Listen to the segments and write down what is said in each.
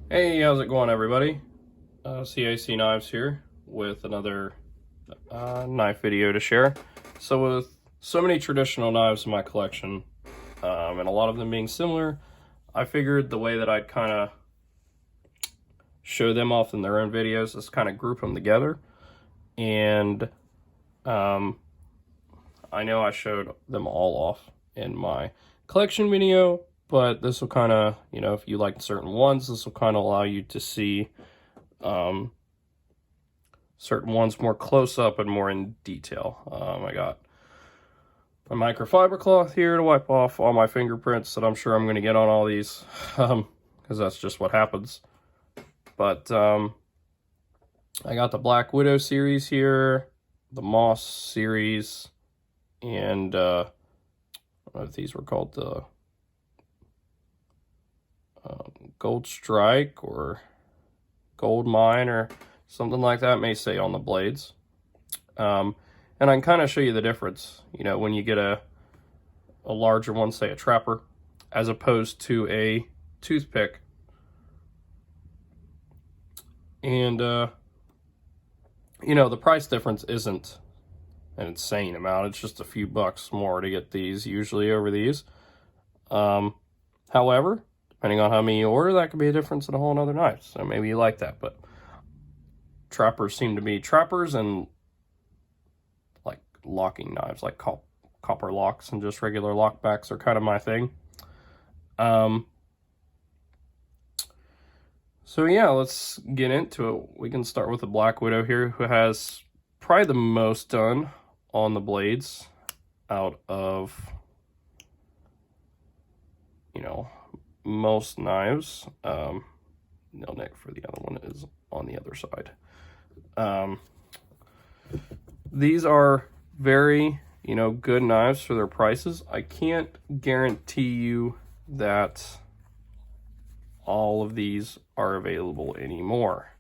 Hey, how's it going, everybody? CAC Knives here with another knife video to share. So with so many traditional knives in my collection, and a lot of them being similar, I figured the way that I'd kind of show them off in their own videos is kind of group them together. And I know I showed them all off in my collection video, but this will kind of, if you like certain ones, this will kind of allow you to see certain ones more close up and more in detail. I got my microfiber cloth here to wipe off all my fingerprints that I'm sure I'm going to get on all these, because that's just what happens. But I got the Black Widow series here, the Moss series, and I don't know if these were called the Gold Strike or Gold Mine or something like that, may say on the blades. And I can kind of show you the difference, when you get a larger one, say a trapper, as opposed to a toothpick. And, the price difference isn't an insane amount. It's just a few bucks more to get these usually over these. However, depending on how many you order, that could be a difference in a whole nother knife. So maybe you like that, but trappers seem to be trappers, and like locking knives, like copper locks and just regular lockbacks are kind of my thing. So yeah, let's get into it. We can start with the Black Widow here, who has probably the most done on the blades out of, most knives. Nail neck for the other one is on the other side. These are very, good knives for their prices. I can't guarantee you that all of these are available anymore.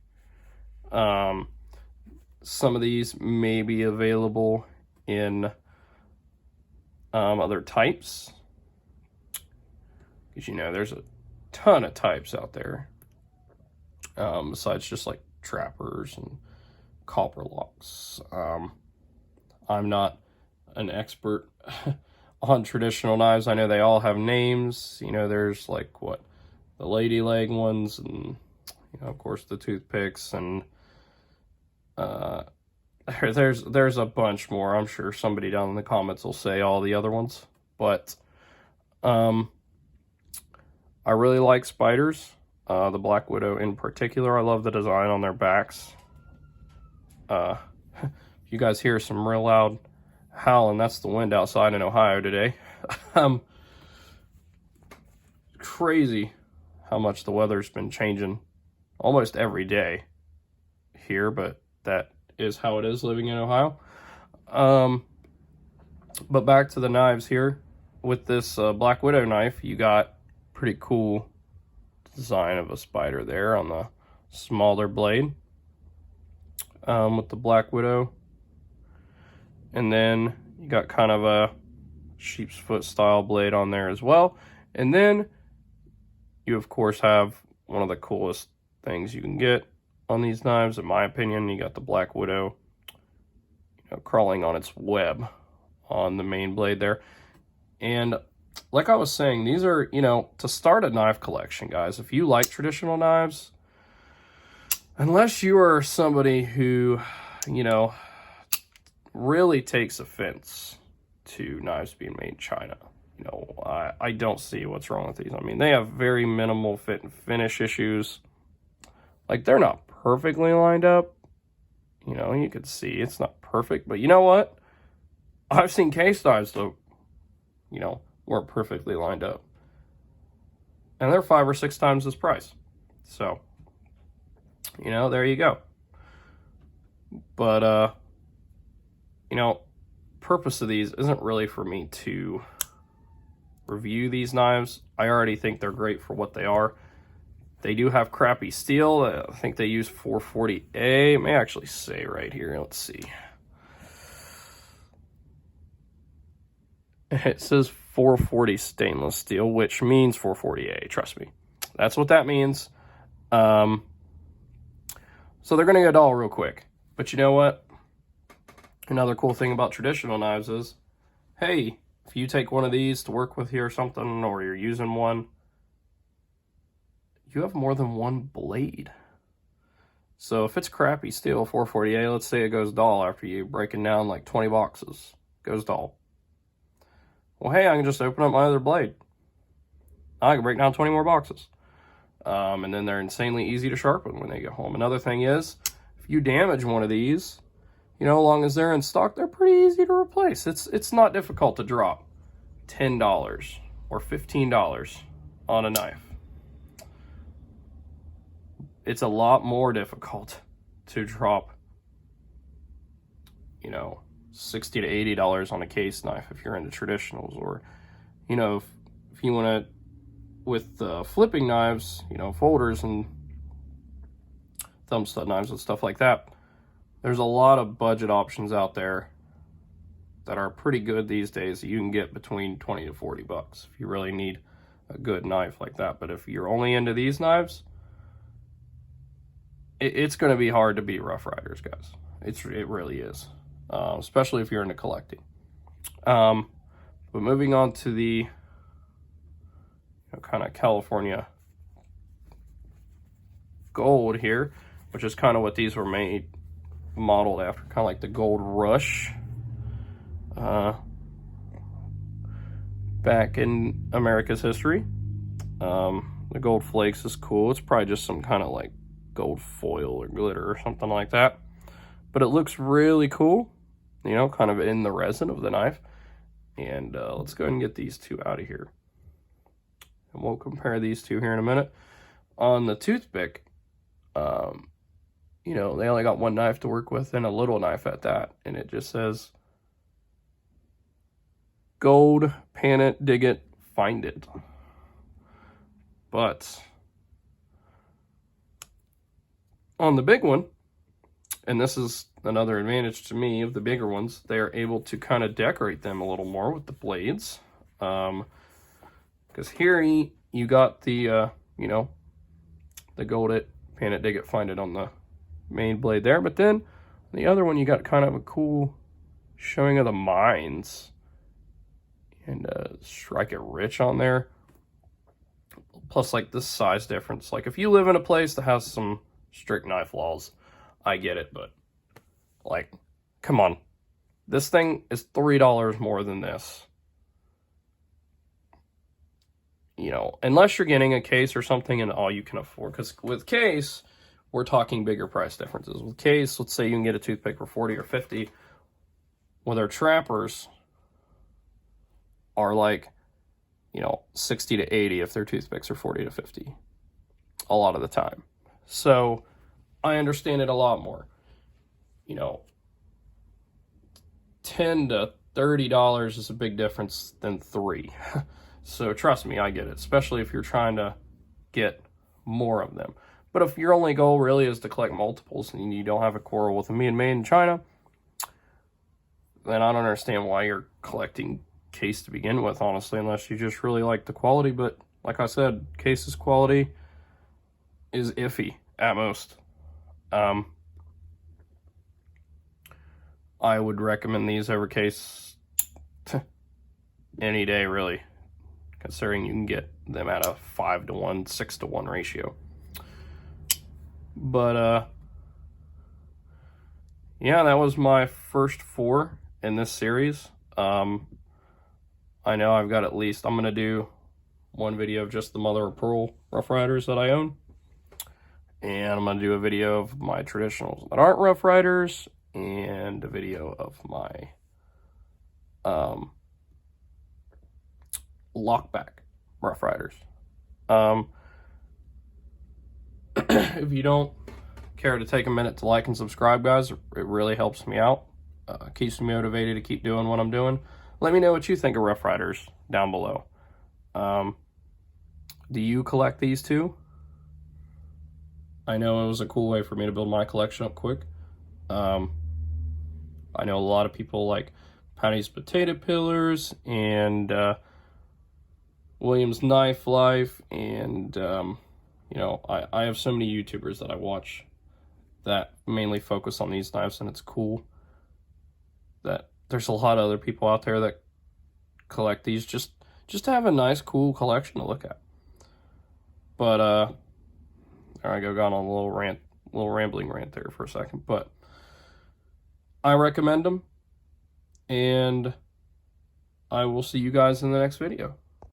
Some of these may be available in other types, because there's a ton of types out there, besides just like trappers and copper locks. I'm not an expert on traditional knives. I know they all have names. There's like the lady leg ones, and of course the toothpicks, and there's a bunch more. I'm sure somebody down in the comments will say all the other ones, but I really like spiders, the Black Widow in particular. I love the design on their backs. If you guys hear some real loud howling, that's the wind outside in Ohio today. Crazy how much the weather's been changing almost every day here, but that is how it is living in Ohio. But back to the knives here. With this Black Widow knife, you got pretty cool design of a spider there on the smaller blade, with the Black Widow. And then you got kind of a sheep's foot style blade on there as well. And then you of course have one of the coolest things you can get on these knives, in my opinion. You got the Black Widow, crawling on its web on the main blade there. And like I was saying, these are, to start a knife collection, guys, if you like traditional knives, unless you are somebody who, really takes offense to knives being made in China, I don't see what's wrong with these. I mean, they have very minimal fit and finish issues. Like, they're not perfectly lined up. You could see it's not perfect, but you know what? I've seen case knives that, weren't perfectly lined up, and they're 5 or 6 times this price. So, there you go. But, purpose of these isn't really for me to review these knives. I already think they're great for what they are. They do have crappy steel. I think they use 440A. It may actually say right here. Let's see. It says 440 stainless steel, which means 440A. Trust me. That's what that means. So they're going to get dull real quick. But you know what? Another cool thing about traditional knives is, hey, if you take one of these to work with here or something, or you're using one, you have more than one blade. So if it's crappy steel 440A, let's say it goes dull after you breaking down like 20 boxes, goes dull. Well, hey, I can just open up my other blade. I can break down 20 more boxes. And then they're insanely easy to sharpen when they get home. Another thing is, if you damage one of these, you know, as long as they're in stock, they're pretty easy to replace. It's not difficult to drop $10 or $15 on a knife. It's a lot more difficult to drop, you know, $60 to $80 on a case knife if you're into traditionals, or, you know, if you want to, with flipping knives, you know, folders and thumb stud knives and stuff like that, there's a lot of budget options out there that are pretty good these days. You can get between 20 to 40 bucks if you really need a good knife like that. But if you're only into these knives, it's going to be hard to beat Rough Ryders, guys. It really is, especially if you're into collecting. But moving on to the, you know, kind of California gold here, which is kind of what these were modeled after, kind of like the gold rush back in America's history. The gold flakes is cool. It's probably just some kind of like gold foil or glitter or something like that, but it looks really cool, you know, kind of in the resin of the knife. And let's go ahead and get these two out of here, and we'll compare these two here in a minute. On the toothpick, you know, they only got one knife to work with, and a little knife at that, and it just says gold, pan it, dig it, find it. But on the big one, and this is another advantage to me of the bigger ones, they are able to kind of decorate them a little more with the blades. Because here you got the, you know, the gold it, pan it, dig it, find it on the main blade there. But then the other one, you got kind of a cool showing of the mines and strike it rich on there. Plus, like, this size difference. Like, if you live in a place that has some strict knife laws, I get it, but like, come on, this thing is $3 more than this, you know, unless you're getting a case or something and all you can afford. Because with case, we're talking bigger price differences. With case, let's say you can get a toothpick for 40 or 50. Well, their trappers are like, you know, 60 to 80 if their toothpicks are 40 to 50 a lot of the time. So I understand it a lot more. You know, $10 to $30 is a big difference than $3. So trust me, I get it, especially if you're trying to get more of them. But if your only goal really is to collect multiples and you don't have a quarrel with them being made in China, then I don't understand why you're collecting case to begin with, honestly, unless you just really like the quality. But like I said, case's quality is iffy at most. I would recommend these over case any day, really, considering you can get them at a 5 to 1, 6 to 1 ratio. But yeah, that was my first 4 in this series. I know I've got at least, I'm going to do one video of just the mother of pearl Rough Ryders that I own. And I'm going to do a video of my traditionals that aren't Rough Ryders, and a video of my lockback Rough Ryders. If you don't care to take a minute to like and subscribe, guys, it really helps me out. Keeps me motivated to keep doing what I'm doing. Let me know what you think of Rough Ryders down below. Do you collect these too? I know it was a cool way for me to build my collection up quick. I know a lot of people like Patty's Potato Pillars and Williams Knife Life and You know, I have so many YouTubers that I watch that mainly focus on these knives, and it's cool that there's a lot of other people out there that collect these just to have a nice, cool collection to look at. But there I go, got on a little rambling rant there for a second. But I recommend them, and I will see you guys in the next video.